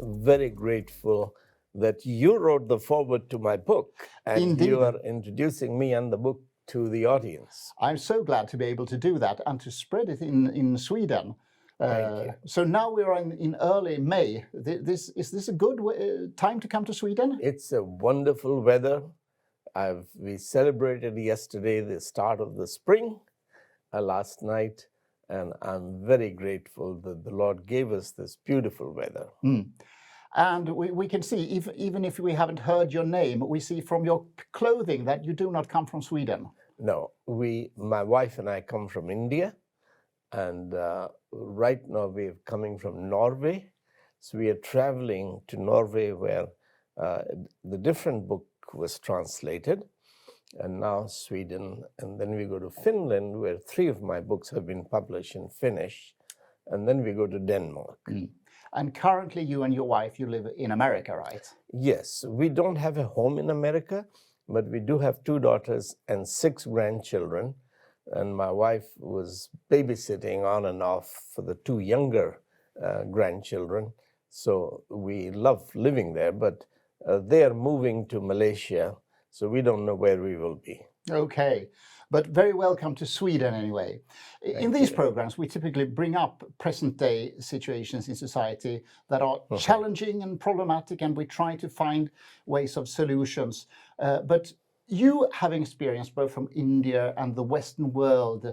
very grateful that you wrote the foreword to my book and Indeed. you are introducing me and the book to the audience. I'm so glad to be able to do that and to spread it in Sweden. Thank you. So now we're in early May. Is this a good time to come to Sweden? It's a wonderful weather. We celebrated yesterday the start of the spring last night, and I'm very grateful that the Lord gave us this beautiful weather. And we can see, even if we haven't heard your name, we see from your clothing that you do not come from Sweden. No, my wife and I come from India, and right now we're coming from Norway. So we are traveling to Norway where the different book was translated, and now Sweden, and then we go to Finland where 3 of my books have been published in Finnish, and then we go to Denmark. And currently you and your wife, you live in America, right? Yes, we don't have a home in America, but we do have 2 daughters and 6 grandchildren. And my wife was babysitting on and off for the 2 younger grandchildren. So we love living there, but they are moving to Malaysia, so we don't know where we will be. Okay, but very welcome to Sweden anyway. In these programs, we typically bring up present-day situations in society that are challenging and problematic, and we try to find ways of solutions. But you having experience both from India and the Western world,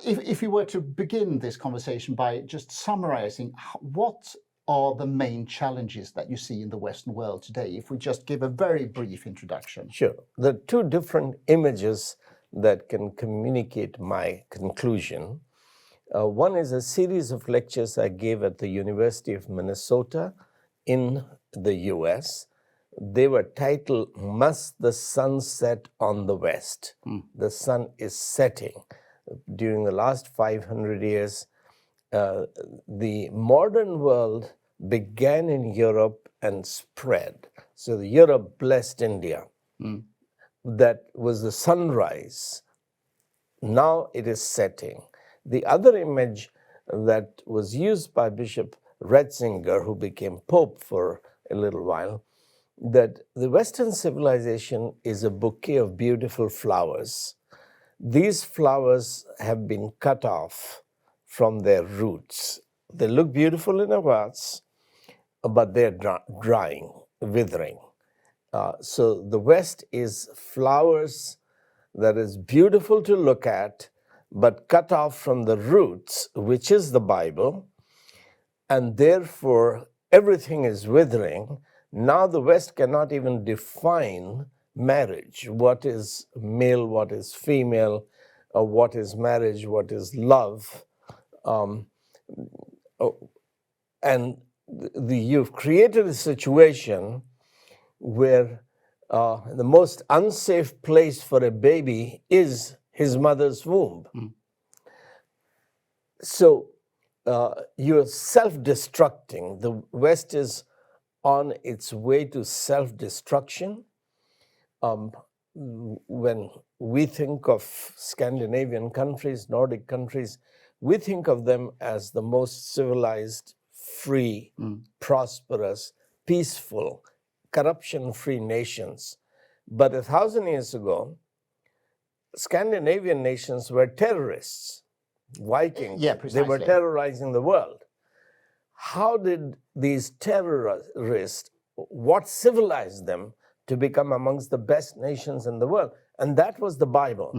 if you were to begin this conversation by just summarizing, what are the main challenges that you see in the Western world today, if we just give a very brief introduction? Sure. There are 2 different images that can communicate my conclusion. One is a series of lectures I gave at the University of Minnesota in the US. They were titled, "Must the Sun Set on the West?" The sun is setting. During the last 500 years, the modern world began in Europe and spread. So Europe blessed India. That was the sunrise. Now it is setting. The other image that was used by Bishop Ratzinger, who became Pope for a little while, that the Western civilization is a bouquet of beautiful flowers. These flowers have been cut off from their roots. They look beautiful in a vase, but they're drying, withering. So the West is flowers that is beautiful to look at, but cut off from the roots, which is the Bible, and therefore everything is withering. Now the West cannot even define marriage. What is male, what is female, what is marriage, what is love. And you've created a situation where the most unsafe place for a baby is his mother's womb. So you're self-destructing. The West is on its way to self-destruction. When we think of Scandinavian countries, Nordic countries, we think of them as the most civilized, free, prosperous, peaceful, corruption-free nations. But 1,000 years ago, Scandinavian nations were terrorists, Vikings. Yeah, precisely. They were terrorizing the world. How did these terrorists, what civilized them to become amongst the best nations in the world? And that was the Bible.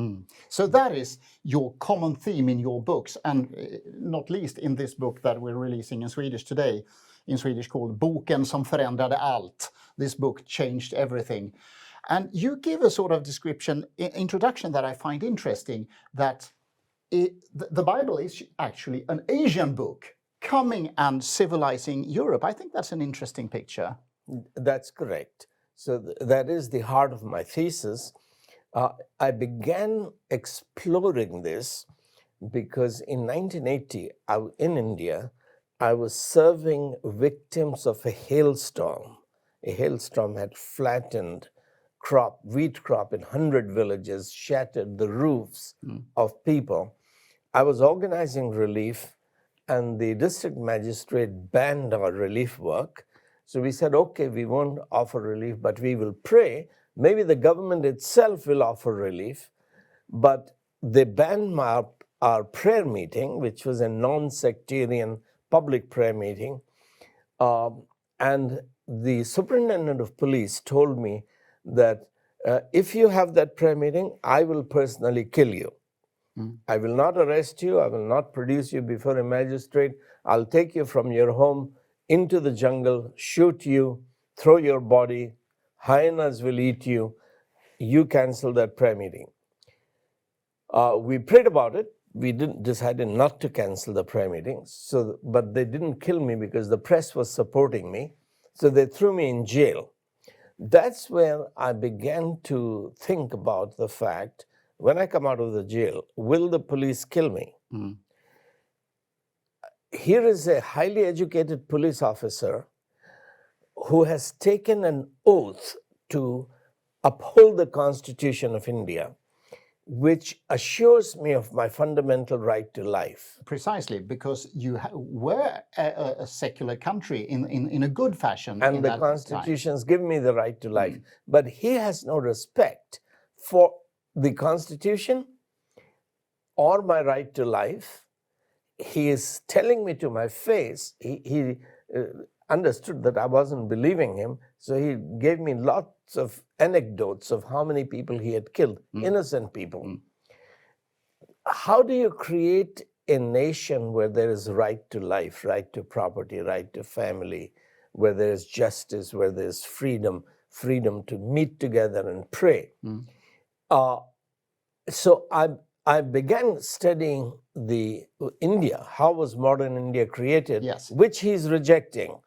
So that is your common theme in your books, and not least in this book that we're releasing in Swedish today, in Swedish called Boken som förändrade allt. This book changed everything. And you give a sort of introduction that I find interesting, that the Bible is actually an Asian book coming and civilizing Europe. I think that's an interesting picture. That's correct. So that is the heart of my thesis. I began exploring this because in 1980, in India, I was serving victims of a hailstorm. A hailstorm had flattened wheat crop in 100 villages, shattered the roofs of people. I was organizing relief and the district magistrate banned our relief work. So we said, okay, we won't offer relief, but we will pray. Maybe the government itself will offer relief. But they banned our prayer meeting, which was a non-sectarian public prayer meeting. And the superintendent of police told me that if you have that prayer meeting, I will personally kill you. I will not arrest you. I will not produce you before a magistrate. I'll take you from your home into the jungle, shoot you, throw your body. Hyenas will eat you. You cancel that prayer meeting. We prayed about it. We decided not to cancel the prayer meetings. But they didn't kill me because the press was supporting me. So they threw me in jail. That's where I began to think about the fact, when I come out of the jail, will the police kill me? Here is a highly educated police officer who has taken an oath to uphold the Constitution of India, which assures me of my fundamental right to life. Precisely, because you were a secular country in a good fashion. And the constitutions give me the right to life. But he has no respect for the Constitution or my right to life. He is telling me to my face. He understood that I wasn't believing him, so he gave me lots of anecdotes of how many people he had killed, innocent people. How do you create a nation where there is right to life, right to property, right to family, where there is justice, where there is freedom, freedom to meet together and pray? So I began studying India. How was modern India created? Yes. Which he's rejecting.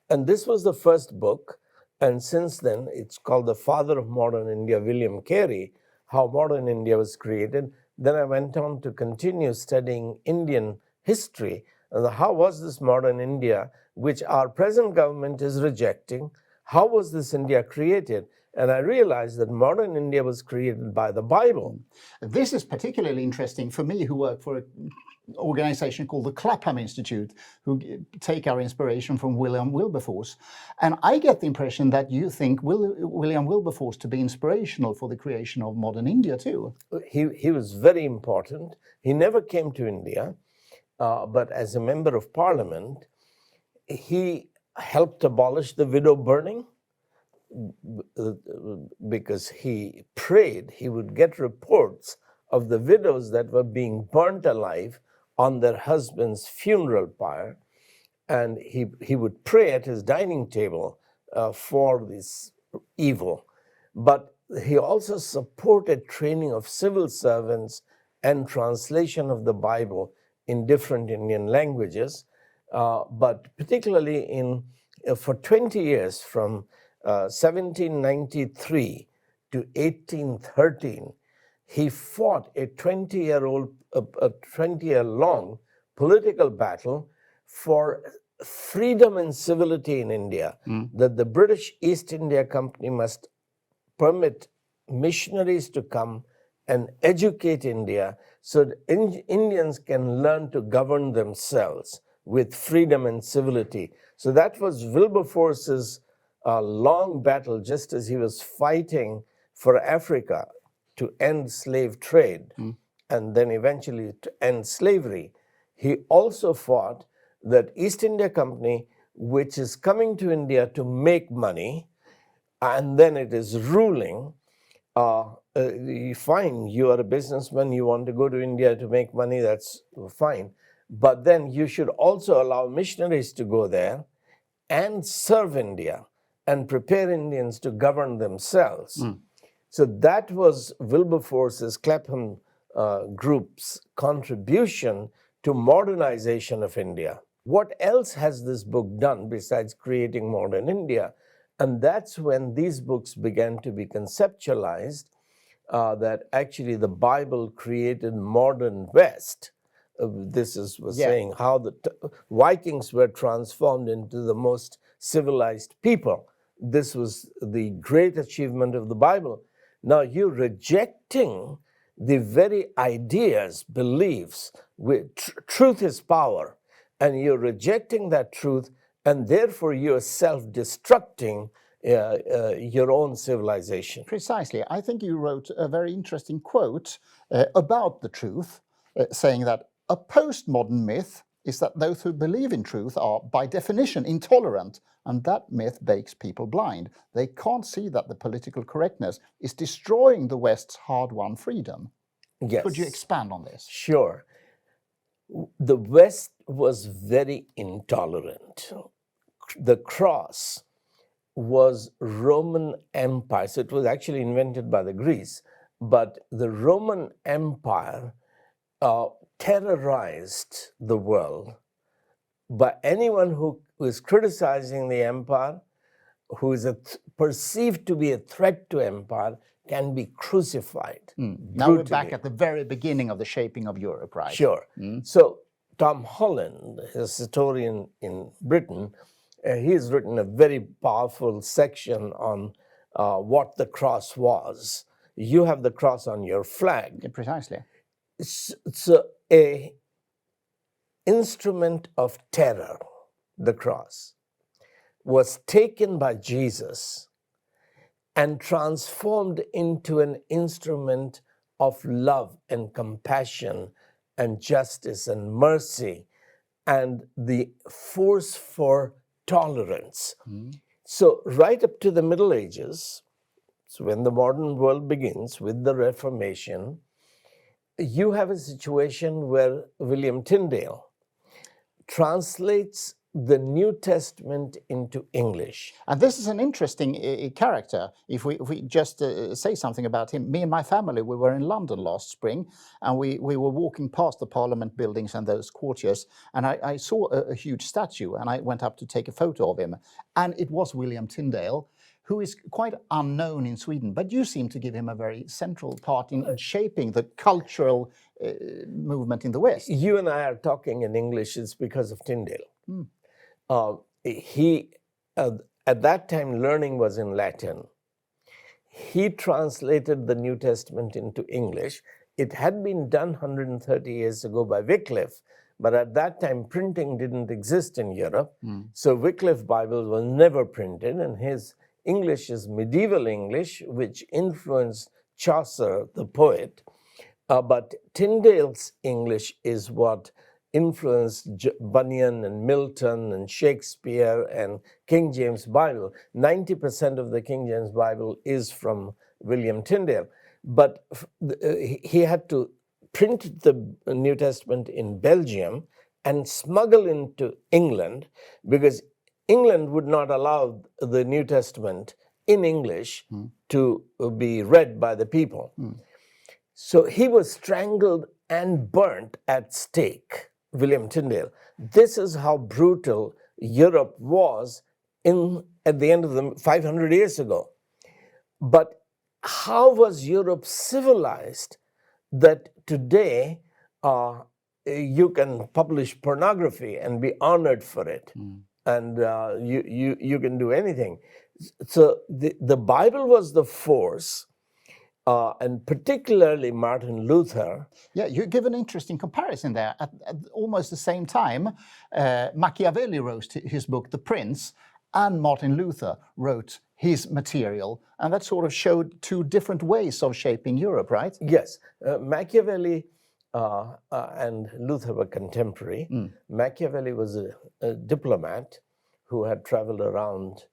And this was the first book. And since then, it's called the father of modern India, William Carey, how modern India was created. Then I went on to continue studying Indian history. And how was this modern India, which our present government is rejecting? How was this India created? And I realized that modern India was created by the Bible. This is particularly interesting for me, who work for an organization called the Clapham Institute, who take our inspiration from William Wilberforce. And I get the impression that you think William Wilberforce to be inspirational for the creation of modern India too. He was very important. He never came to India, but as a member of parliament, he helped abolish the widow burning. Because he prayed, he would get reports of the widows that were being burnt alive on their husband's funeral pyre, and he would pray at his dining table for this evil. But he also supported training of civil servants and translation of the Bible in different Indian languages, but particularly for 20 years, from 1793 to 1813, he fought a 20-year-long political battle for freedom and civility in India, that the British East India Company must permit missionaries to come and educate India so that Indians can learn to govern themselves with freedom and civility. So that was Wilberforce's long battle, just as he was fighting for Africa to end slave trade and then eventually to end slavery. He also fought that East India Company, which is coming to India to make money, and then it is ruling, fine, you are a businessman, you want to go to India to make money, that's fine. But then you should also allow missionaries to go there and serve India and prepare Indians to govern themselves. So that was Wilberforce's Clapham group's contribution to modernization of India. What else has this book done besides creating modern India? And that's when these books began to be conceptualized, that actually the Bible created modern West. This was saying how the Vikings were transformed into the most civilized people. This was the great achievement of the Bible. Now you're rejecting the very ideas, beliefs. Truth is power. and you're rejecting that truth, and therefore you're self-destructing your own civilization. Precisely. I think you wrote a very interesting quote about the truth, saying that a postmodern myth is that those who believe in truth are, by definition, intolerant, and that myth makes people blind. They can't see that the political correctness is destroying the West's hard-won freedom. Yes. Could you expand on this? Sure. The West was very intolerant. The cross was Roman Empire. So it was actually invented by the Greeks, but the Roman Empire terrorized the world. But anyone who is criticizing the empire, who is perceived to be a threat to empire, can be crucified. Now we're back at the very beginning of the shaping of Europe, right? Sure. So Tom Holland, a historian in Britain, he has written a very powerful section on what the cross was. You have the cross on your flag. Yeah, precisely. So a instrument of terror, the cross, was taken by Jesus and transformed into an instrument of love and compassion and justice and mercy and the force for tolerance. So right up to the Middle Ages, so when the modern world begins with the Reformation, you have a situation where William Tyndale translates the New Testament into English. And this is an interesting character. If we just say something about him, me and my family, we were in London last spring, and we were walking past the Parliament buildings and those courtiers, and I saw a huge statue, and I went up to take a photo of him, and it was William Tyndale, who is quite unknown in Sweden, but you seem to give him a very central part in shaping the cultural movement in the West. You and I are talking in English, it's because of Tyndale. At that time, learning was in Latin. He translated the New Testament into English. It had been done 130 years ago by Wycliffe, but at that time, printing didn't exist in Europe. So Wycliffe Bible was never printed, and his English is medieval English, which influenced Chaucer, the poet. But Tyndale's English is what influenced Bunyan and Milton and Shakespeare and King James Bible. 90% of the King James Bible is from William Tyndale. But he had to print the New Testament in Belgium and smuggle into England because England would not allow the New Testament in English to be read by the people. So he was strangled and burnt at stake, William Tyndale. This is how brutal Europe was at the end of the 500 years ago. But how was Europe civilized that today you can publish pornography and be honored for it, and you can do anything? So the Bible was the force. And particularly Martin Luther. Yeah, you give an interesting comparison there. At almost the same time, Machiavelli wrote his book, The Prince, and Martin Luther wrote his material. And that sort of showed two different ways of shaping Europe, right? Yes. Machiavelli and Luther were contemporary. Machiavelli was a diplomat who had traveled around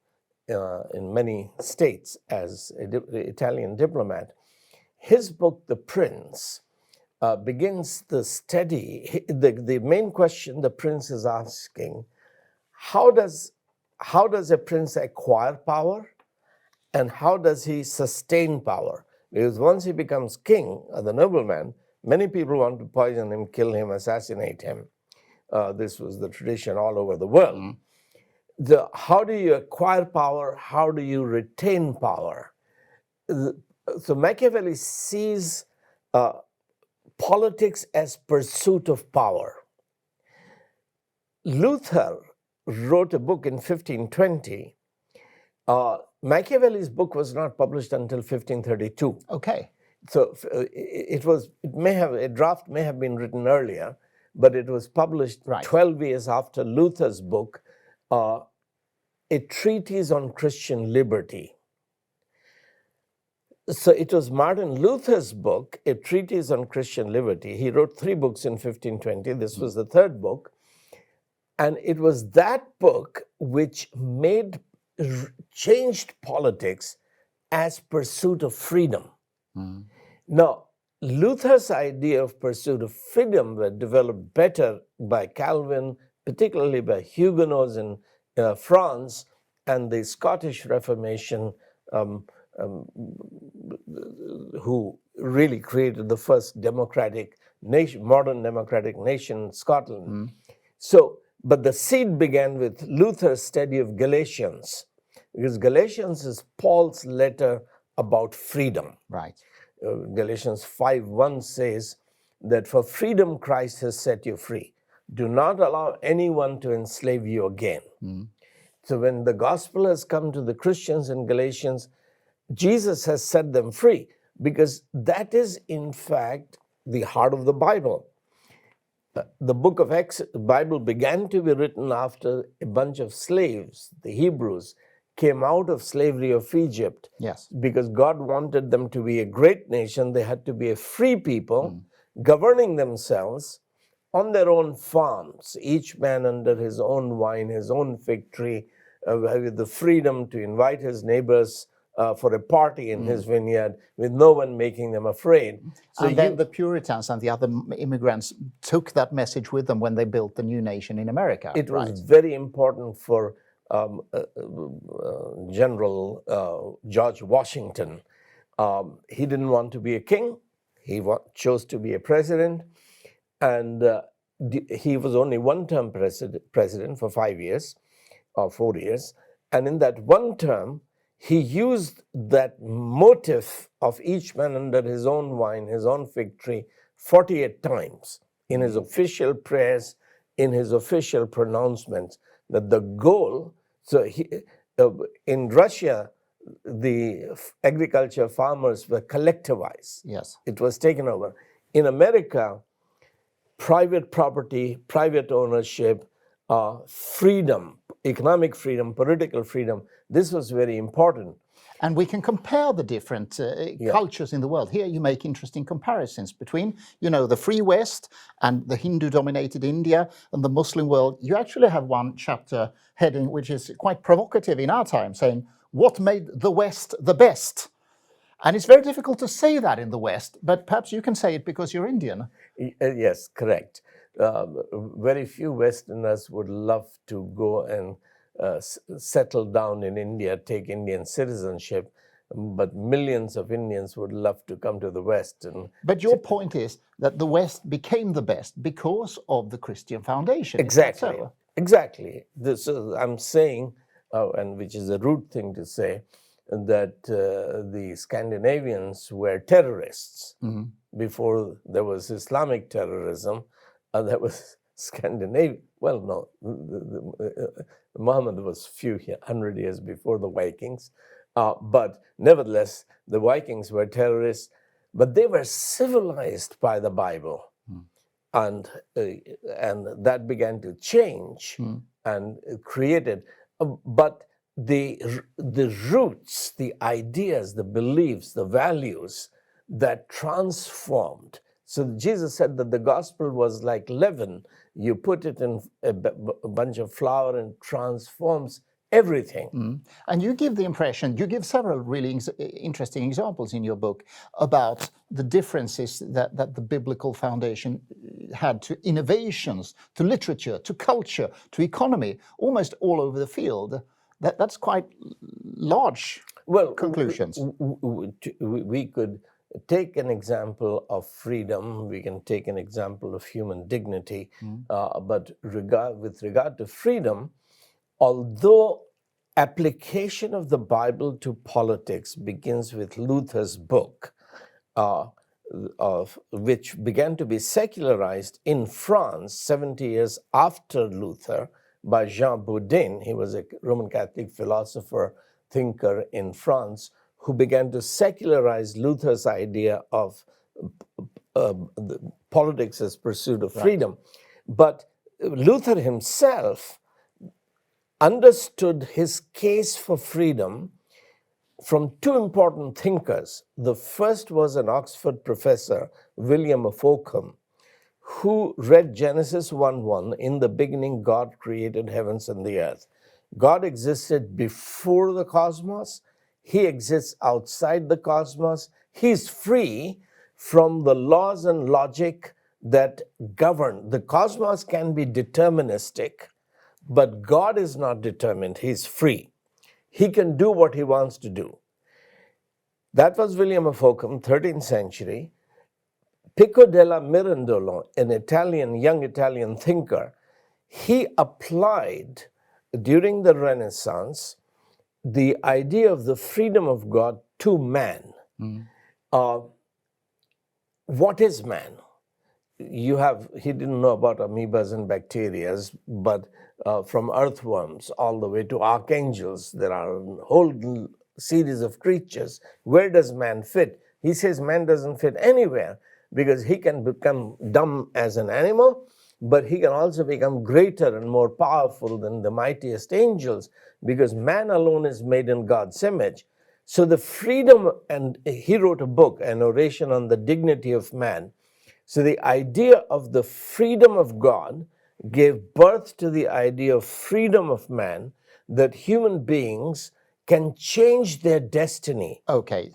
in many states as an Italian diplomat. His book, The Prince, begins the study. The main question the prince is asking, how does a prince acquire power and how does he sustain power? Because once he becomes king or the nobleman, many people want to poison him, kill him, assassinate him. This was the tradition all over the world. How do you acquire power? How do you retain power? So Machiavelli sees politics as pursuit of power. Luther wrote a book in 1520. Machiavelli's book was not published until 1532. Okay. So a draft may have been written earlier, but it was published Right. 12 years after Luther's book, A Treatise on Christian Liberty. So it was Martin Luther's book, A Treatise on Christian Liberty. He wrote 3 books in 1520. This was the 3rd book. And it was that book which changed politics as pursuit of freedom. Now, Luther's idea of pursuit of freedom were developed better by Calvin, particularly by Huguenots in France, and the Scottish Reformation, who really created the first democratic nation, modern democratic nation, Scotland. So, but the seed began with Luther's study of Galatians, because Galatians is Paul's letter about freedom. Right. Galatians 5:1 says that for freedom Christ has set you free. Do not allow anyone to enslave you again. So when the gospel has come to the Christians in Galatians, Jesus has set them free, because that is in fact the heart of the Bible. The book of Bible began to be written after a bunch of slaves, the Hebrews, came out of slavery of Egypt. Yes. Because God wanted them to be a great nation. They had to be a free people, governing themselves on their own farms, each man under his own vine, his own fig tree, with the freedom to invite his neighbors for a party in his vineyard, with no one making them afraid. So then the Puritans and the other immigrants took that message with them when they built the new nation in America. It was very important for General George Washington. He didn't want to be a king. He chose to be a president. And he was only one-term president for 5 years or 4 years. And in that one term, he used that motive of each man under his own vine, his own fig tree, 48 times in his official prayers, in his official pronouncements, that the goal. So in Russia, the agriculture farmers were collectivized. Yes. It was taken over. In America, private property, private ownership, freedom, economic freedom, political freedom, this was very important. And we can compare the different cultures in the world. Here you make interesting comparisons between, the free West and the Hindu-dominated India and the Muslim world. You actually have one chapter heading which is quite provocative in our time, saying, what made the West the best? And it's very difficult to say that in the West, but perhaps you can say it because you're Indian. Yes, correct. Very few Westerners would love to go and settle down in India, take Indian citizenship, but millions of Indians would love to come to the West. But your point is that the West became the best because of the Christian foundation. Exactly. So? Exactly. I'm saying, and which is a rude thing to say, that the Scandinavians were terrorists. Before there was Islamic terrorism, there was Scandinavia. Well, no, Muhammad was few 100 years before the Vikings, but nevertheless, the Vikings were terrorists, but they were civilized by the Bible, and that began to change and created. But the roots, the ideas, the beliefs, the values that transformed. So Jesus said that the gospel was like leaven. You put it in a bunch of flour and transforms everything. And you give the impression, you give several really interesting examples in your book about the differences that the biblical foundation had to innovations, to literature, to culture, to economy, almost all over the field. That's quite large conclusions. We could take an example of freedom, we can take an example of human dignity, but with regard to freedom, although application of the Bible to politics begins with Luther's book, which began to be secularized in France 70 years after Luther by Jean Bodin. He was a Roman Catholic philosopher, thinker in France, who began to secularize Luther's idea of politics as pursuit of freedom. But Luther himself understood his case for freedom from two important thinkers. The first was an Oxford professor, William of Ockham, who read Genesis 1:1, in the beginning God created heavens and the earth. God existed before the cosmos. He exists outside the cosmos. He's free from the laws and logic that govern. The cosmos can be deterministic, but God is not determined. He's free. He can do what he wants to do. That was William of Ockham, 13th century. Pico della Mirandolo, an young Italian thinker, he applied during the Renaissance the idea of the freedom of God to man. What is man? He didn't know about amoebas and bacteria, but from earthworms all the way to archangels, there are a whole series of creatures. Where does man fit? He says man doesn't fit anywhere, because he can become dumb as an animal, but he can also become greater and more powerful than the mightiest angels, because man alone is made in God's image. So the freedom, and he wrote a book, an oration on the dignity of man. So the idea of the freedom of God gave birth to the idea of freedom of man, that human beings can change their destiny. Okay.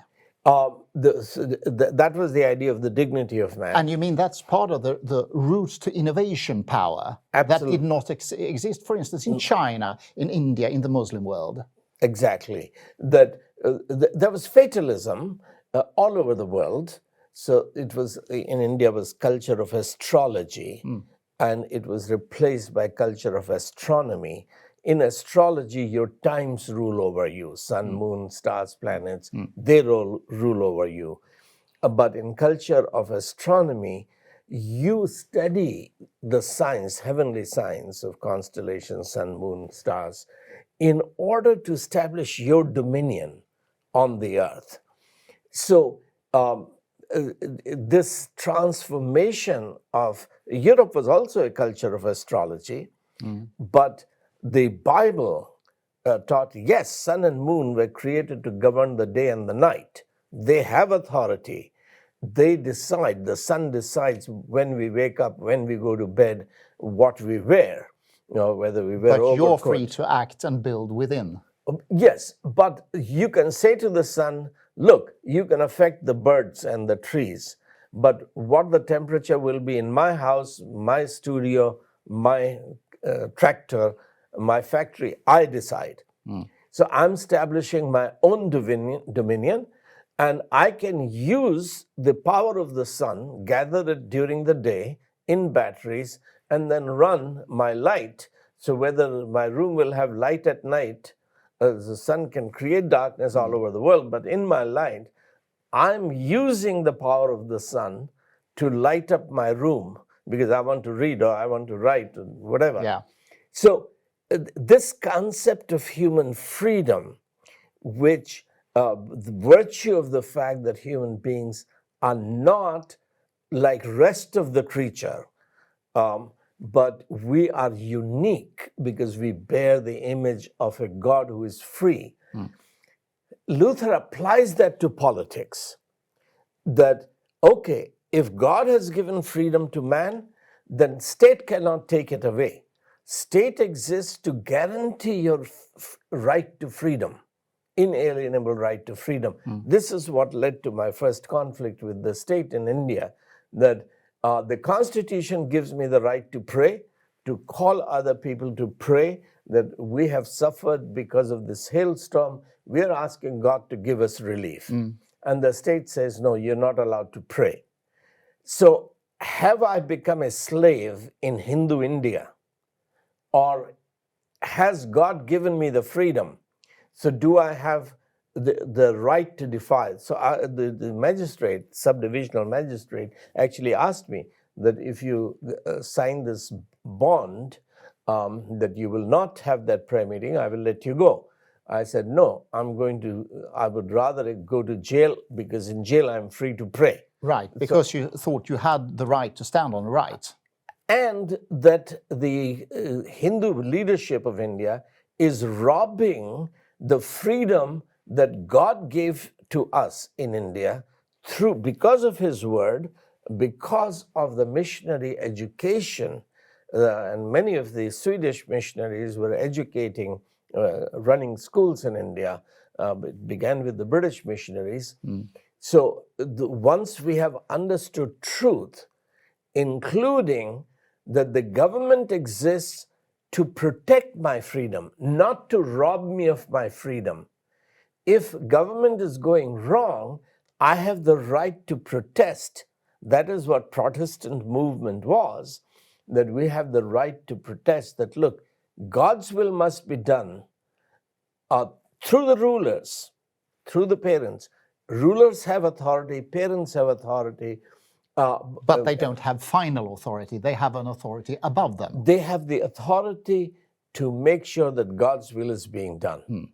That was the idea of the dignity of man. And you mean that's part of the route to innovation power? Absolutely. That did not exist, for instance, in China, in India, in the Muslim world? Exactly. That there was fatalism all over the world. So it was, in India, was culture of astrology, and it was replaced by culture of astronomy. In astrology, your times rule over you. Sun, moon, stars, planets, they rule over you. But in culture of astronomy, you study the science, heavenly science of constellations, sun, moon, stars, in order to establish your dominion on the earth. So this transformation of Europe was also a culture of astrology, but the Bible taught, yes, sun and moon were created to govern the day and the night. They have authority. They decide, the sun decides when we wake up, when we go to bed, what we wear, whether we wear overcoat. But you're free to act and build within. Yes, but you can say to the sun, look, you can affect the birds and the trees, but what the temperature will be in my house, my studio, my tractor, my factory, I decide. So I'm establishing my own dominion, and I can use the power of the sun, gather it during the day in batteries, and then run my light. So whether my room will have light at night, the sun can create darkness all over the world, but in my light, I'm using the power of the sun to light up my room because I want to read or I want to write or whatever. Yeah. So this concept of human freedom, which the virtue of the fact that human beings are not like rest of the creature, but we are unique because we bear the image of a God who is free. Luther applies that to politics, that, okay, if God has given freedom to man, then state cannot take it away. State exists to guarantee your right to freedom, inalienable right to freedom. This is what led to my first conflict with the state in India, that the Constitution gives me the right to pray, to call other people to pray, that we have suffered because of this hailstorm. We're asking God to give us relief. And the state says, no, you're not allowed to pray. So have I become a slave in Hindu India? Or has God given me the freedom? So do I have the right to defy? So the magistrate, subdivisional magistrate, actually asked me that if you sign this bond, that you will not have that prayer meeting, I will let you go. I said, no, I would rather go to jail, because in jail I'm free to pray. Right, because you thought you had the right to stand on the right. and that the Hindu leadership of India is robbing the freedom that God gave to us in India because of his word, because of the missionary education, and many of the Swedish missionaries were educating, running schools in India. It began with the British missionaries. So once we have understood truth, including that the government exists to protect my freedom, not to rob me of my freedom. If government is going wrong, I have the right to protest. That is what Protestant movement was, that we have the right to protest, that look, God's will must be done through the rulers, through the parents. Rulers have authority, parents have authority. But they don't have final authority. They have an authority above them. They have the authority to make sure that God's will is being done.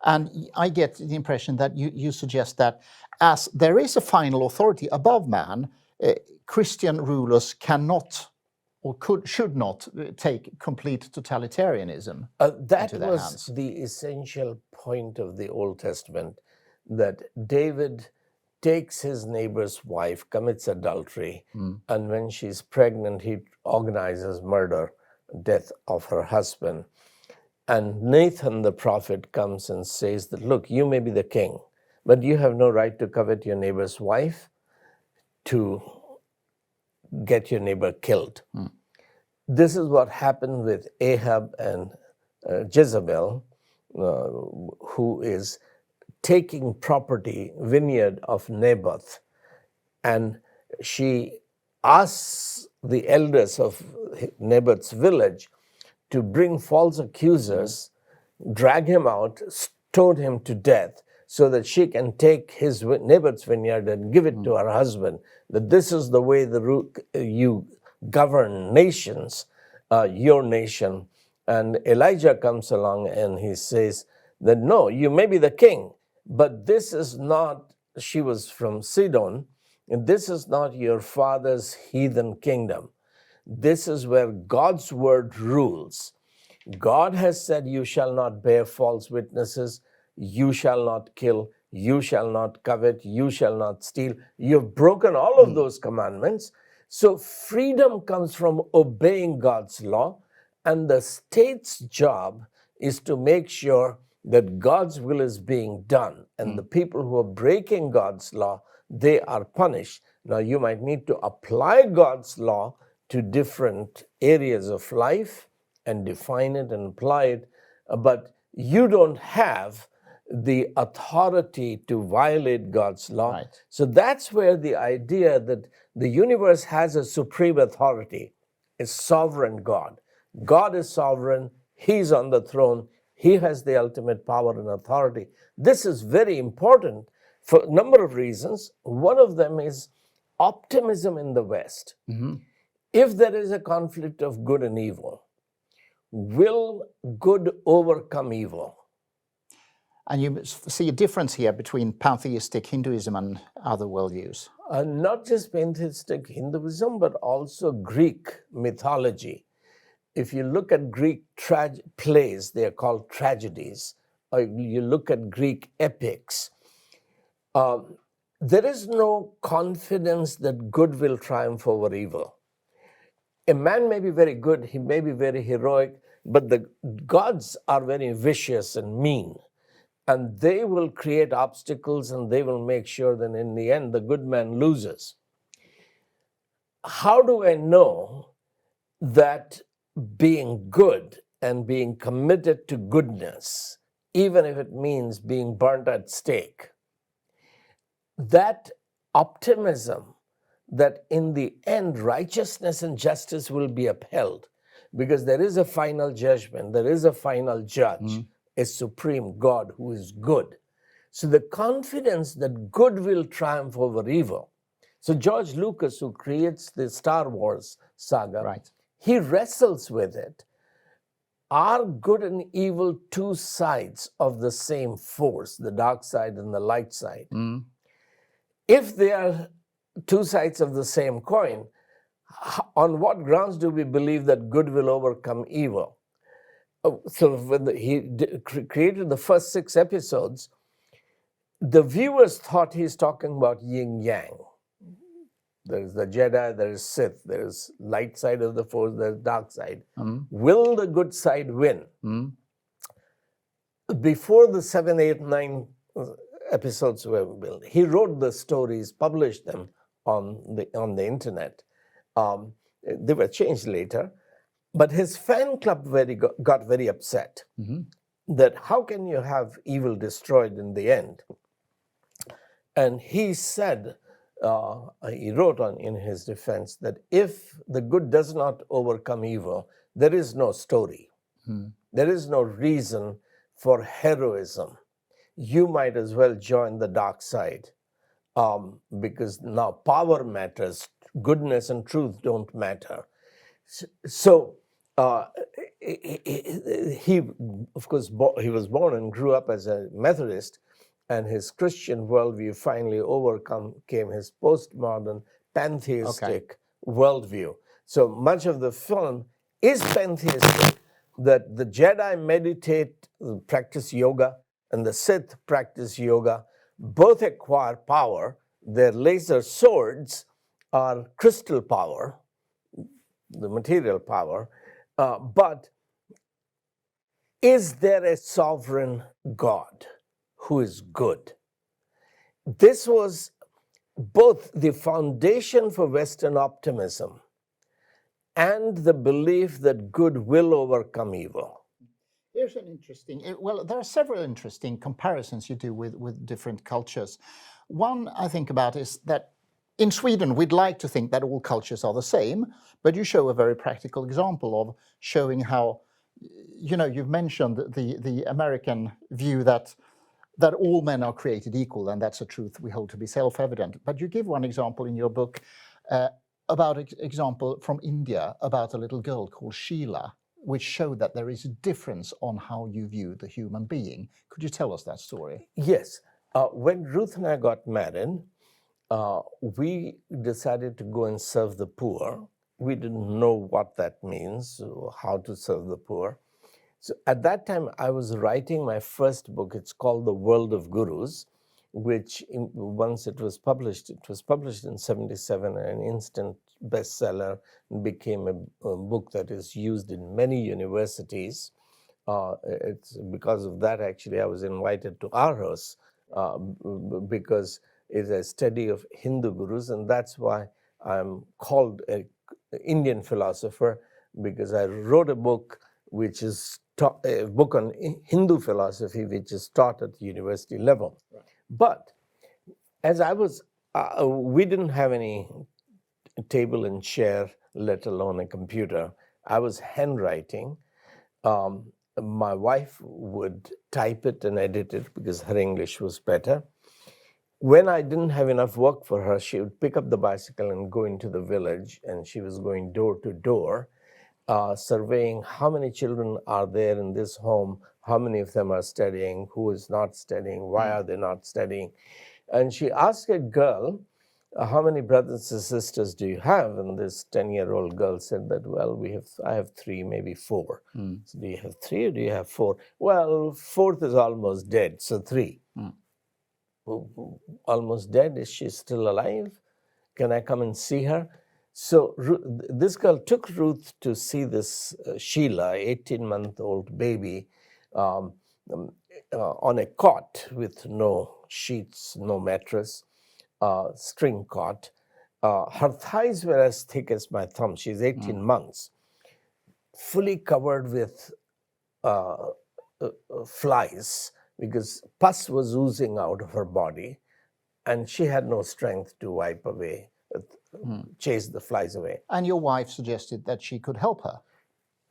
And I get the impression that you suggest that as there is a final authority above man, Christian rulers cannot or should not take complete totalitarianism That into their was hands. the essential point of the Old Testament, that David takes his neighbor's wife, commits adultery, and when she's pregnant, he organizes murder, death of her husband. And Nathan the prophet comes and says that, look, you may be the king, but you have no right to covet your neighbor's wife, to get your neighbor killed. This is what happened with Ahab and Jezebel, who is taking property, vineyard of Naboth, and she asks the elders of Naboth's village to bring false accusers, drag him out, stone him to death, so that she can take his Naboth's vineyard and give it to her husband. That this is the way you govern nations, your nation. And Elijah comes along and he says that, no, you may be the king, but this is not, she was from Sidon, and this is not your father's heathen kingdom. This is where God's word rules. God has said, you shall not bear false witnesses, you shall not kill, you shall not covet, you shall not steal. You've broken all of those commandments. So freedom comes from obeying God's law, and the state's job is to make sure that God's will is being done. And the people who are breaking God's law, they are punished. Now, you might need to apply God's law to different areas of life and define it and apply it, but you don't have the authority to violate God's law. Right. So that's where the idea that the universe has a supreme authority, is sovereign God. God is sovereign, He's on the throne, He has the ultimate power and authority. This is very important for a number of reasons. One of them is optimism in the West. If there is a conflict of good and evil, will good overcome evil? And you see a difference here between pantheistic Hinduism and other worldviews. Not just pantheistic Hinduism, but also Greek mythology. If you look at Greek plays, they are called tragedies, or you look at Greek epics, there is no confidence that good will triumph over evil. A man may be very good, he may be very heroic, but the gods are very vicious and mean. And they will create obstacles, and they will make sure that in the end, the good man loses. How do I know that being good and being committed to goodness, even if it means being burnt at stake, that optimism that in the end righteousness and justice will be upheld, because there is a final judgment, there is a final judge, a supreme God who is good. So the confidence that good will triumph over evil. So George Lucas, who creates the Star Wars saga, Right. he wrestles with it. Are good and evil two sides of the same force, the dark side and the light side? If they are two sides of the same coin, On what grounds do we believe that good will overcome evil? So when he created the first 6 episodes, the viewers thought he's talking about yin yang. There is the Jedi, there is Sith, there is light side of the Force, there is dark side. Will the good side win? Before the 7, 8, 9 episodes were built, he wrote the stories, published them on the internet. They were changed later, but his fan club got very upset that how can you have evil destroyed in the end? And he said, he wrote in his defense that if the good does not overcome evil, there is no story. There is no reason for heroism. You might as well join the dark side because now power matters. Goodness and truth don't matter. So he, of course, he was born and grew up as a Methodist, and his Christian worldview finally overcame his postmodern pantheistic worldview. So much of the film is pantheistic, that the Jedi meditate, practice yoga, and the Sith practice yoga. Both acquire power. Their laser swords are crystal power, the material power. But is there a sovereign God who is good? This was both the foundation for Western optimism and the belief that good will overcome evil. Here's an interesting, well, there are several interesting comparisons you do with different cultures. One I think about is that in Sweden, we'd like to think that all cultures are the same, but you show a very practical example of showing how, you know, you've mentioned the American view that all men are created equal, and that's a truth we hold to be self-evident. But you give one example in your book about example from India about a little girl called Sheila, which showed that there is a difference on how you view the human being. Could you tell us that story? Yes. When Ruth and I got married, we decided to go and serve the poor. We didn't know what that means, how to serve the poor. So at that time, I was writing my first book. It's called The World of Gurus, which once it was published in 1977, an instant bestseller, and became a book that is used in many universities. It's because of that, actually, I was invited to our house because it's a study of Hindu gurus, and that's why I'm called an Indian philosopher, because I wrote a book which is a book on Hindu philosophy, which is taught at the university level. Right. But as I was, we didn't have any table and chair, let alone a computer. I was handwriting. My wife would type it and edit it because her English was better. When I didn't have enough work for her, she would pick up the bicycle and go into the village, and she was going door to door, surveying how many children are there in this home, how many of them are studying, who is not studying, why are they not studying. And she asked a girl, how many brothers and sisters do you have? And this 10-year-old girl said that, well, I have 3, maybe 4. So do you have 3 or do you have 4? Well, 4th is almost dead, so 3. Almost dead, is she still alive? Can I come and see her? So this girl took Ruth to see this Sheila, 18-month-old baby, on a cot with no sheets, no mattress, string cot. Her thighs were as thick as my thumb. She's 18 months, fully covered with flies, because pus was oozing out of her body, and she had no strength to wipe away, chase the flies away. And your wife suggested that she could help her.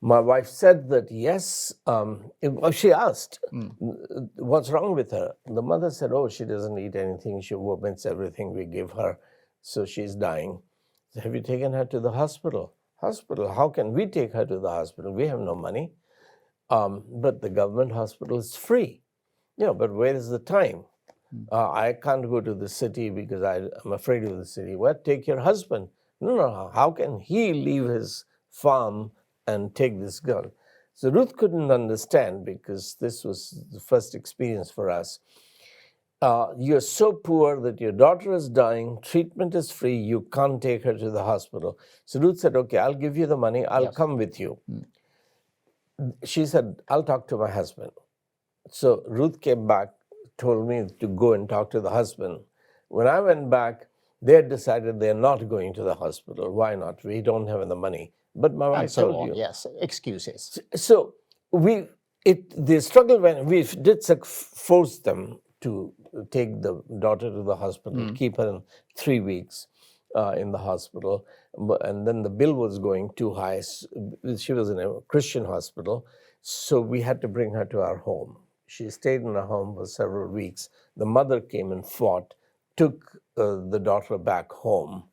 My wife said that yes. She asked, what's wrong with her? The mother said, oh, she doesn't eat anything. She vomits everything we give her, so she's dying. So have you taken her to the hospital? Hospital? How can we take her to the hospital? We have no money. But the government hospital is free. Yeah, but where is the time? I can't go to the city because I'm afraid of the city. Well, take your husband. No, how can he leave his farm and take this girl? So Ruth couldn't understand, because this was the first experience for us. You're so poor that your daughter is dying, treatment is free, you can't take her to the hospital. So Ruth said, okay, I'll give you the money, I'll come with you. She said, I'll talk to my husband. So Ruth came back, told me to go and talk to the husband. When I went back, they had decided they're not going to the hospital. Why not? We don't have the money. But my wife told you. Yes, excuses. So the struggle when we did force them to take the daughter to the hospital, keep her in 3 weeks in the hospital, and then the bill was going too high. She was in a Christian hospital, so we had to bring her to our home. She stayed in our home for several weeks. The mother came and fought, took the daughter back home.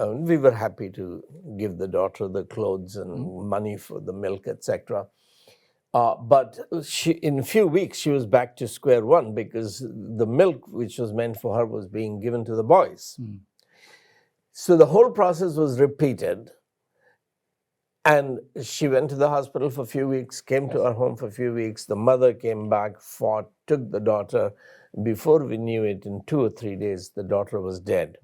And we were happy to give the daughter the clothes and money for the milk, etc. But in a few weeks, she was back to square one, because the milk, which was meant for her, was being given to the boys. So the whole process was repeated. And she went to the hospital for a few weeks, came to our home for a few weeks. The mother came back, fought, took the daughter. Before we knew it, in 2 or 3 days, the daughter was dead.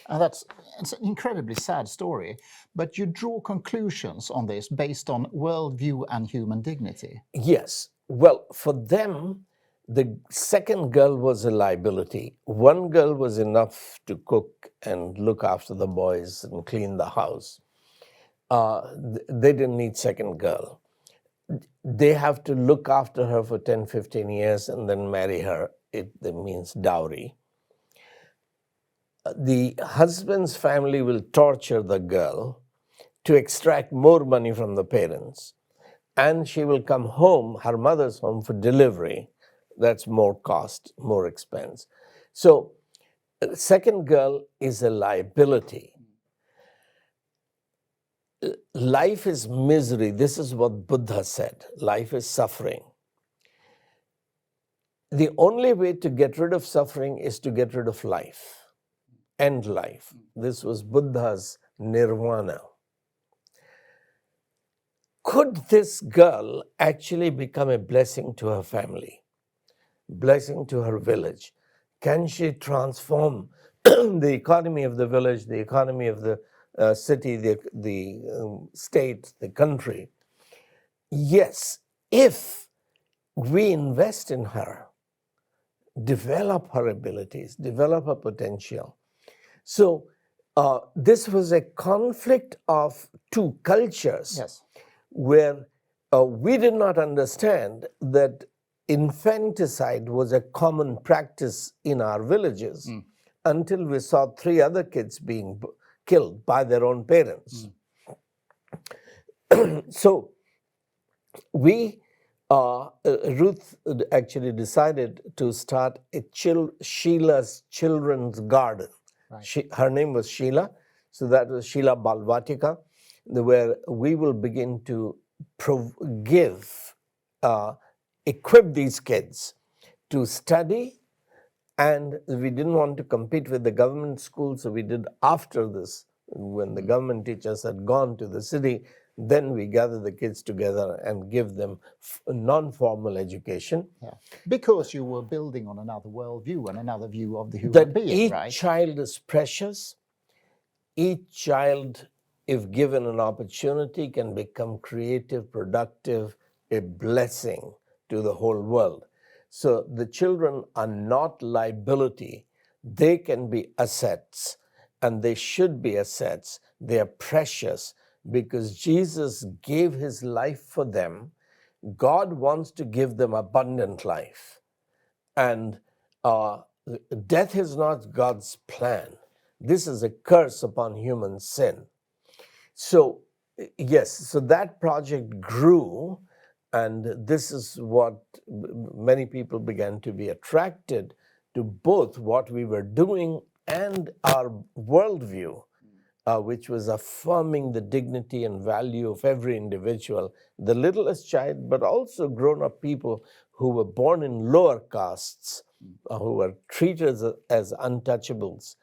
And it's an incredibly sad story, but you draw conclusions on this based on worldview and human dignity. Yes. Well, for them, the second girl was a liability. One girl was enough to cook and look after the boys and clean the house. They didn't need second girl. They have to look after her for 10, 15 years and then marry her. That means dowry. The husband's family will torture the girl to extract more money from the parents. And she will come home, her mother's home, for delivery. That's more cost, more expense. So, second girl is a liability. Life is misery. This is what Buddha said. Life is suffering. The only way to get rid of suffering is to get rid of life. End life. This was Buddha's nirvana. Could this girl actually become a blessing to her family, blessing to her village? Can she transform the economy of the village, the economy of the city, the state, the country? Yes, if we invest in her, develop her abilities, develop her potential. So this was a conflict of two cultures, where we did not understand that infanticide was a common practice in our villages until we saw 3 other kids being killed by their own parents. So Ruth actually decided to start a Sheila's Children's Garden. Her name was Sheila, so that was Sheila Balvatika, where we will begin to equip these kids to study. And we didn't want to compete with the government schools, so we did after this, when the government teachers had gone to the city. Then we gather the kids together and give them non-formal education. Because you were building on another worldview and another view of the human being, right? Each child is precious. Each child, if given an opportunity, can become creative, productive, a blessing to the whole world. So the children are not liability. They can be assets, and they should be assets. They are precious, because Jesus gave his life for them. God wants to give them abundant life. And death is not God's plan. This is a curse upon human sin. So, yes, so that project grew, and this is what many people began to be attracted to, both what we were doing and our worldview, which was affirming the dignity and value of every individual, the littlest child, but also grown-up people who were born in lower castes, who were treated as untouchables.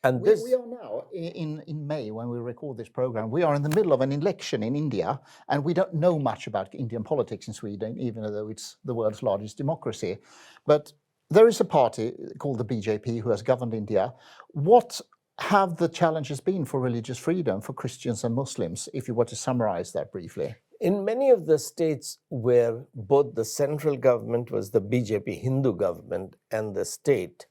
And we are now in May, when we record this program, we are in the middle of an election in India, and we don't know much about Indian politics in Sweden, even though it's the world's largest democracy. But there is a party called the BJP who has governed India. What have the challenges been for religious freedom for Christians and Muslims, if you were to summarize that briefly? in many of the states where both the central government was the BJP Hindu government and the state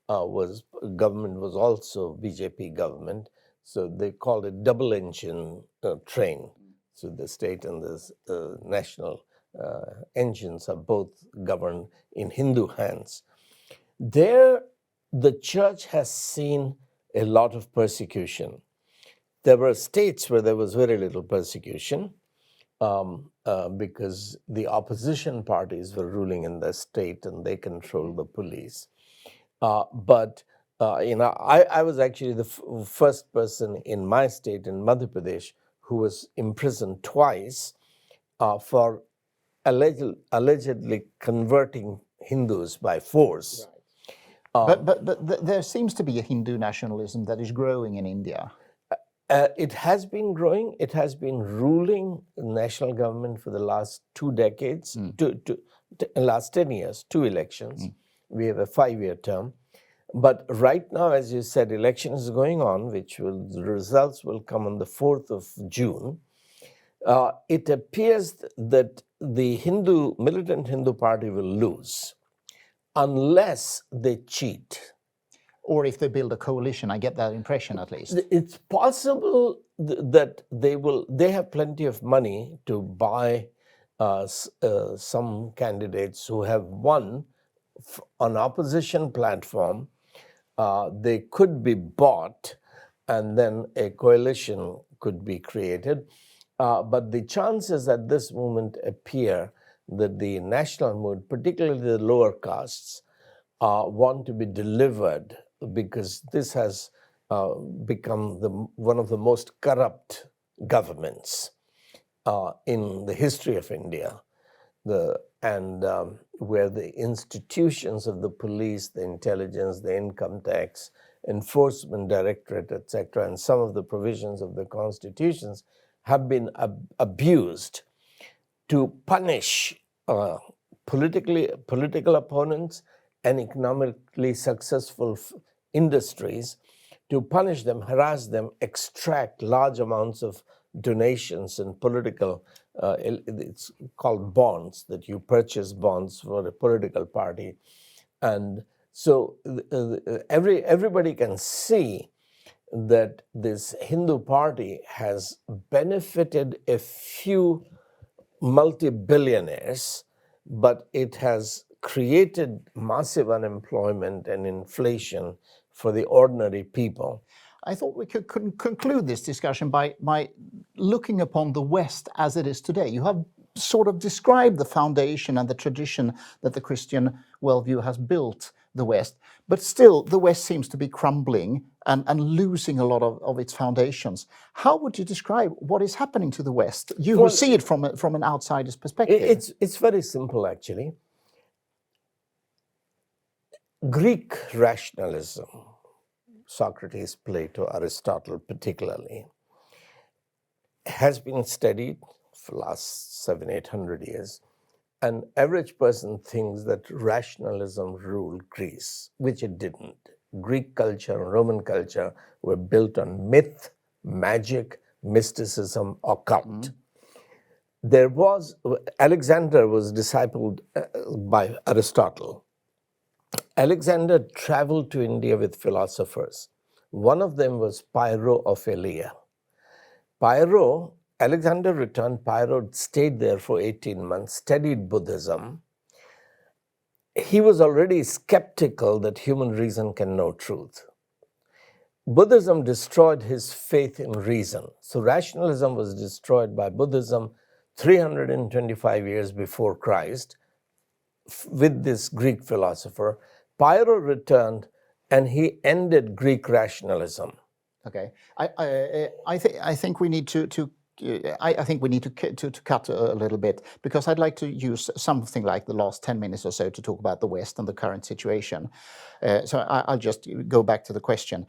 government was also BJP government, so they called it double engine train. So the state and the national engines are both governed in Hindu hands. There, the church has seen a lot of persecution. There were states where there was very little persecution because the opposition parties were ruling in the state and they controlled the police. But I was actually the first person in my state, in Madhya Pradesh, who was imprisoned twice for allegedly converting Hindus by force. Right. But there seems to be a Hindu nationalism that is growing in India. It has been growing. It has been ruling the national government for the last 2 decades, last 10 years, 2 elections. We have a 5-year term. But right now, as you said, election is going on, the results will come on the 4th of June. It appears that the militant Hindu party will lose unless they cheat. Or if they build a coalition, I get that impression at least. It's possible that they have plenty of money to buy some candidates who have won on opposition platform. They could be bought and then a coalition could be created. But the chances at this moment appear that the national mood, particularly the lower castes, want to be delivered, because this has become one of the most corrupt governments in the history of India, where the institutions of the police, the intelligence, the income tax, enforcement directorate, etc., and some of the provisions of the constitutions have been abused to punish political opponents and economically successful industries, to punish them, harass them, extract large amounts of donations and political, it's called bonds, that you purchase bonds for a political party. And so everybody can see that this Hindu party has benefited a few multi-billionaires, but it has created massive unemployment and inflation for the ordinary people. I thought we could conclude this discussion by looking upon the West as it is today. You have sort of described the foundation and the tradition that the Christian worldview has built the West, but still the West seems to be crumbling and losing a lot of its foundations. How would you describe what is happening to the West? You will see it from an outsider's perspective. It's very simple, actually. Greek rationalism, Socrates, Plato, Aristotle particularly, has been studied for the last 700-800 years. An average person thinks that rationalism ruled Greece, which it didn't. Greek culture and Roman culture were built on myth, magic, mysticism, occult. Alexander was discipled by Aristotle. Alexander traveled to India with philosophers. One of them was Pyrrho of Elea. Alexander returned. Pyrrho stayed there for 18 months, studied Buddhism. He was already skeptical that human reason can know truth. Buddhism destroyed his faith in reason. So rationalism was destroyed by Buddhism 325 years before Christ with this Greek philosopher. Pyrrho returned and he ended Greek rationalism. Okay, I think we need to I think we need to cut a little bit, because I'd like to use something like the last 10 minutes or so to talk about the West and the current situation. So I'll just go back to the question.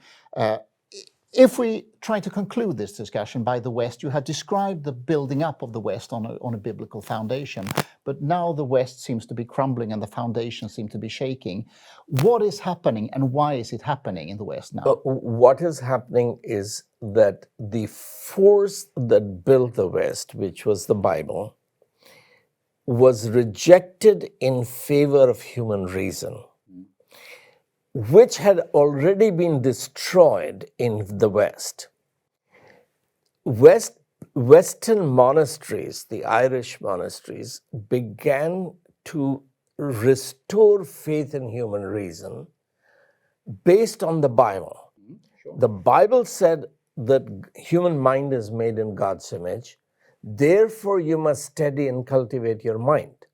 If we try to conclude this discussion by the West, you have described the building up of the West on a biblical foundation, but now the West seems to be crumbling and the foundations seem to be shaking. What is happening, and why is it happening in the West now? What is happening is that the force that built the West, which was the Bible, was rejected in favor of human reason, which had already been destroyed in the West. Western monasteries, the Irish monasteries, began to restore faith in human reason based on the Bible. Sure. The Bible said that human mind is made in God's image. Therefore, you must study and cultivate your mind.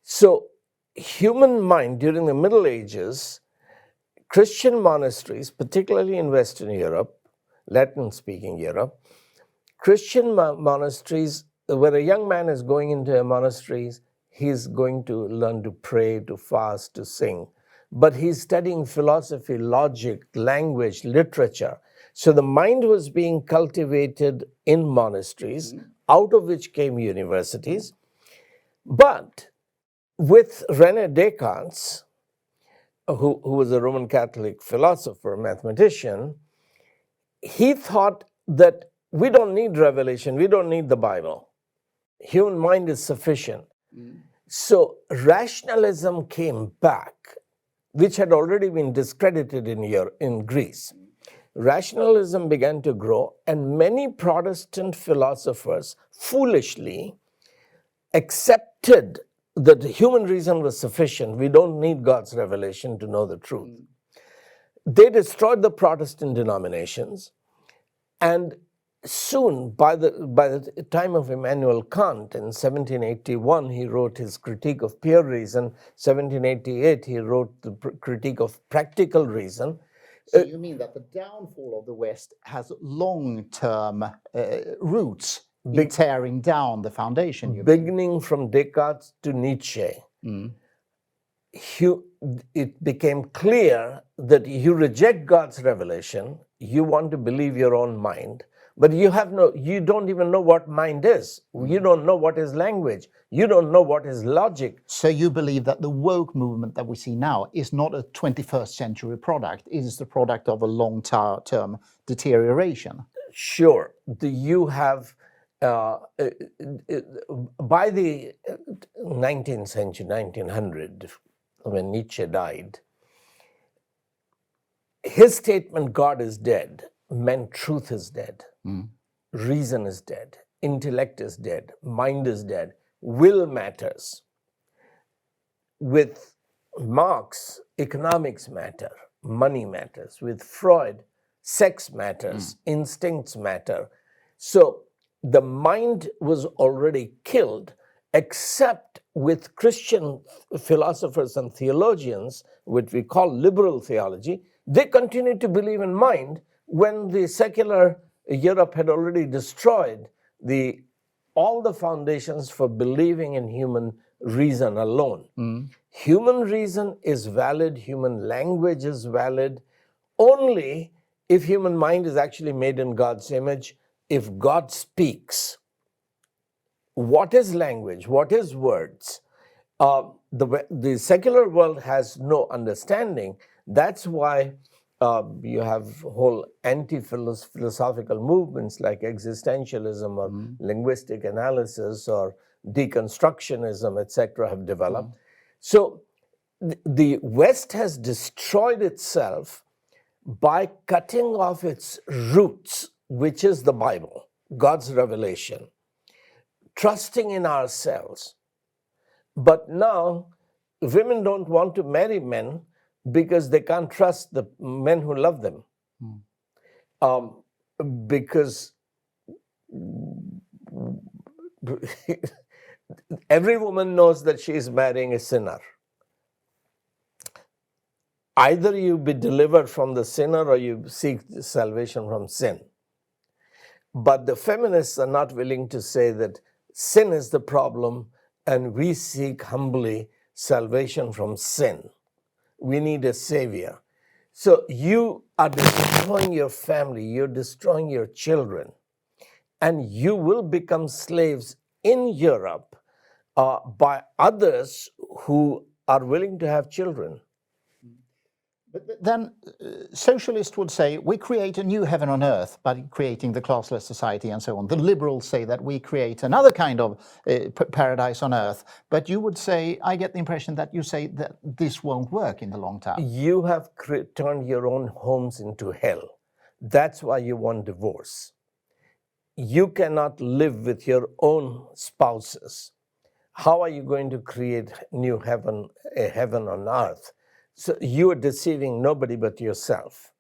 So, human mind during the Middle Ages, Christian monasteries, particularly in Western Europe, Latin-speaking Europe, Christian monasteries, when a young man is going into a monastery, he's going to learn to pray, to fast, to sing. But he's studying philosophy, logic, language, literature. So the mind was being cultivated in monasteries, out of which came universities. But with René Descartes, who was a Roman Catholic philosopher, mathematician, he thought that we don't need revelation, we don't need the Bible. Human mind is sufficient. So rationalism came back, which had already been discredited in Greece. Rationalism began to grow, and many Protestant philosophers foolishly accepted that human reason was sufficient. We don't need God's revelation to know the truth. They destroyed the Protestant denominations, and soon, by the time of Immanuel Kant in 1781, he wrote his Critique of Pure Reason. 1788, he wrote the Critique of Practical Reason. So you mean that the downfall of the West has long-term roots in tearing down the foundation? Beginning from Descartes to Nietzsche, it became clear that you reject God's revelation, you want to believe your own mind, but you don't even know what mind is. You don't know what is language. You don't know what is logic. So you believe that the woke movement that we see now is not a 21st century product, it is the product of a long-term deterioration? Sure. You have, by the 19th century, 1900, when Nietzsche died, his statement, God is dead, meant truth is dead, reason is dead, intellect is dead, mind is dead, will matters. With Marx, economics matter, money matters. With Freud, sex matters, instincts matter. So the mind was already killed, except with Christian philosophers and theologians, which we call liberal theology. They continued to believe in mind when the secular Europe had already destroyed all the foundations for believing in human reason alone. Human reason is valid, human language is valid, only if human mind is actually made in God's image. If God speaks, what is language? What is words? The secular world has no understanding. That's why you have whole anti-philosophical movements like existentialism or linguistic analysis or deconstructionism, etc., have developed. So the West has destroyed itself by cutting off its roots, which is the Bible, God's revelation, trusting in ourselves. But now, women don't want to marry men because they can't trust the men who love them. Because every woman knows that she is marrying a sinner. Either you be delivered from the sinner or you seek salvation from sin. But the feminists are not willing to say that sin is the problem and we seek humbly salvation from sin. We need a savior. So you are destroying your family, you're destroying your children, and you will become slaves in Europe by others who are willing to have children. But then socialists would say we create a new heaven on earth by creating the classless society and so on. The liberals say that we create another kind of paradise on earth. But you would say, I get the impression that you say that this won't work in the long term. You have turned your own homes into hell. That's why you want divorce. You cannot live with your own spouses. How are you going to create new heaven, a heaven on earth? So you are deceiving nobody but yourself.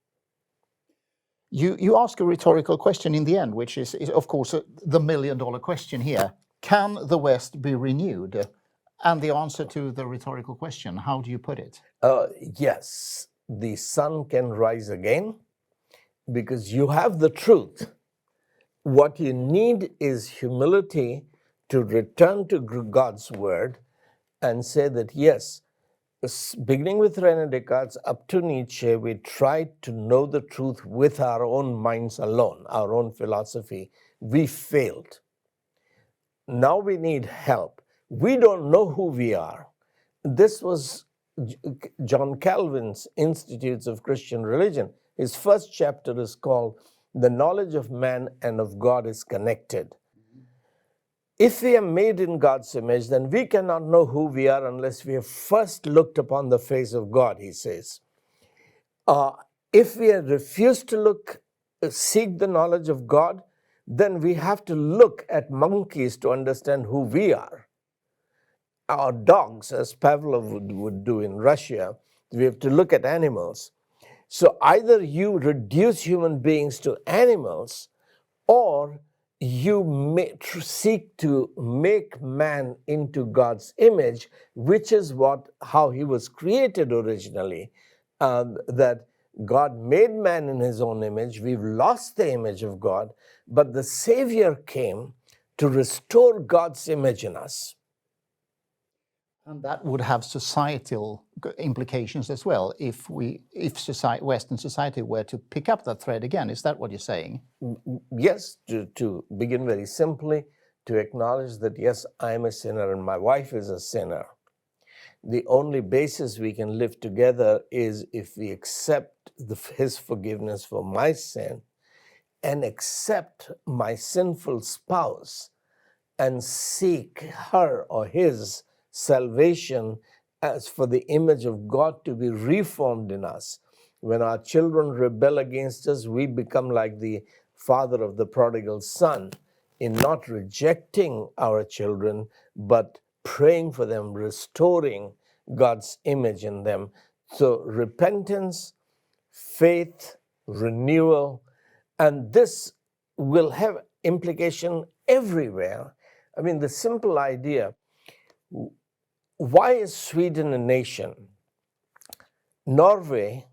You ask a rhetorical question in the end, which is of course, the million-dollar question here. Can the West be renewed? And the answer to the rhetorical question, how do you put it? Yes, the sun can rise again because you have the truth. What you need is humility to return to God's word and say that, yes, beginning with René Descartes up to Nietzsche, we tried to know the truth with our own minds alone, our own philosophy. We failed. Now we need help. We don't know who we are. This was John Calvin's Institutes of Christian Religion. His first chapter is called The Knowledge of Man and of God is Connected. If we are made in God's image, then we cannot know who we are unless we have first looked upon the face of God, he says. If we refuse to seek the knowledge of God, then we have to look at monkeys to understand who we are. Our dogs, as Pavlov would do in Russia, we have to look at animals. So either you reduce human beings to animals, or you seek to make man into God's image, which is how he was created originally, that God made man in his own image. We've lost the image of God, but the Savior came to restore God's image in us. And that would have societal implications as well if Western society were to pick up that thread again. Is that what you're saying? Yes, to begin very simply, to acknowledge that, yes, I am a sinner and my wife is a sinner. The only basis we can live together is if we accept his forgiveness for my sin and accept my sinful spouse and seek her or his salvation as for the image of God to be reformed in us. When our children rebel against us, we become like the father of the prodigal son in not rejecting our children, but praying for them, restoring God's image in them. So repentance, faith, renewal, and this will have implication everywhere. I mean, the simple idea, why is Sweden a nation? Norway,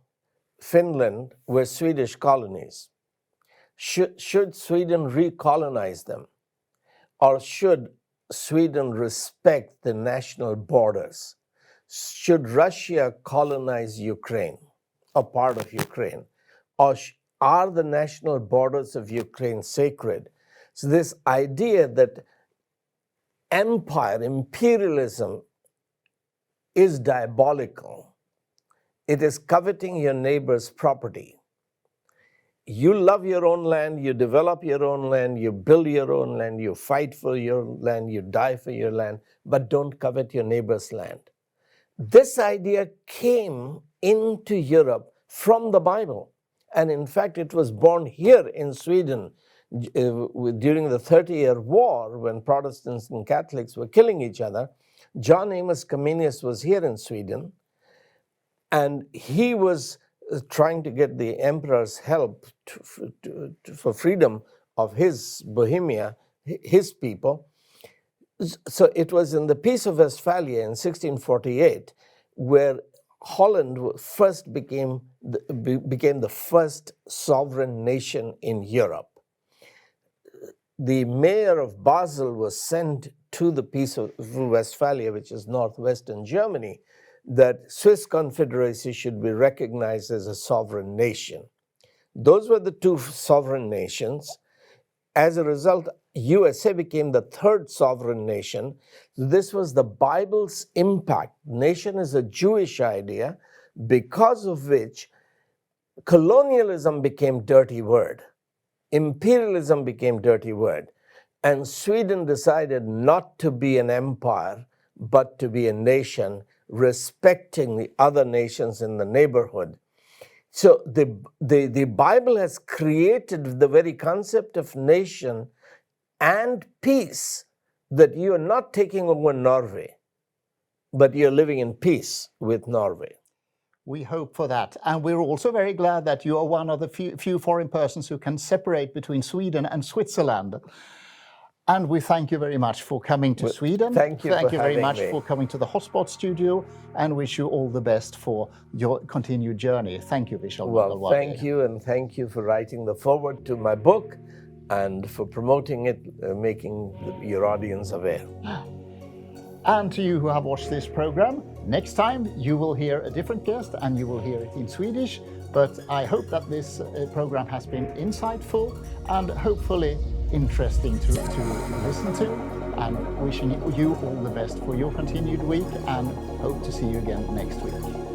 Finland were Swedish colonies. Should Sweden recolonize them? Or should Sweden respect the national borders? Should Russia colonize Ukraine, a part of Ukraine? Or are the national borders of Ukraine sacred? So this idea that imperialism is diabolical. It is coveting your neighbor's property. You love your own land, you develop your own land, you build your own land, you fight for your land, you die for your land, but don't covet your neighbor's land. This idea came into Europe from the Bible. And in fact, it was born here in Sweden during the 30-year war when Protestants and Catholics were killing each other. John Amos Comenius was here in Sweden, and he was trying to get the emperor's help for freedom of his Bohemia, his people. So it was in the Peace of Westphalia in 1648 where Holland first became the first sovereign nation in Europe. the mayor of Basel was sent to the Peace of Westphalia, which is northwestern Germany, that Swiss Confederacy should be recognized as a sovereign nation. Those were the two sovereign nations. As a result, USA became the third sovereign nation. This was the Bible's impact. Nation is a Jewish idea, because of which colonialism became dirty word. Imperialism became dirty word. And Sweden decided not to be an empire, but to be a nation, respecting the other nations in the neighborhood. So the Bible has created the very concept of nation and peace, that you are not taking over Norway, but you're living in peace with Norway. We hope for that. And we're also very glad that you are one of the few foreign persons who can separate between Sweden and Switzerland. And we thank you very much for coming to Sweden. Thank you very much me. for coming to the Hotspot studio, and wish you all the best for your continued journey. Thank you, Vishal Mangalwadi. Well, thank you, and thank you for writing the foreword to my book and for promoting it, making your audience aware. And to you who have watched this program, next time you will hear a different guest and you will hear it in Swedish. But I hope that this program has been insightful and hopefully interesting to listen to, and wishing you all the best for your continued week, and hope to see you again next week.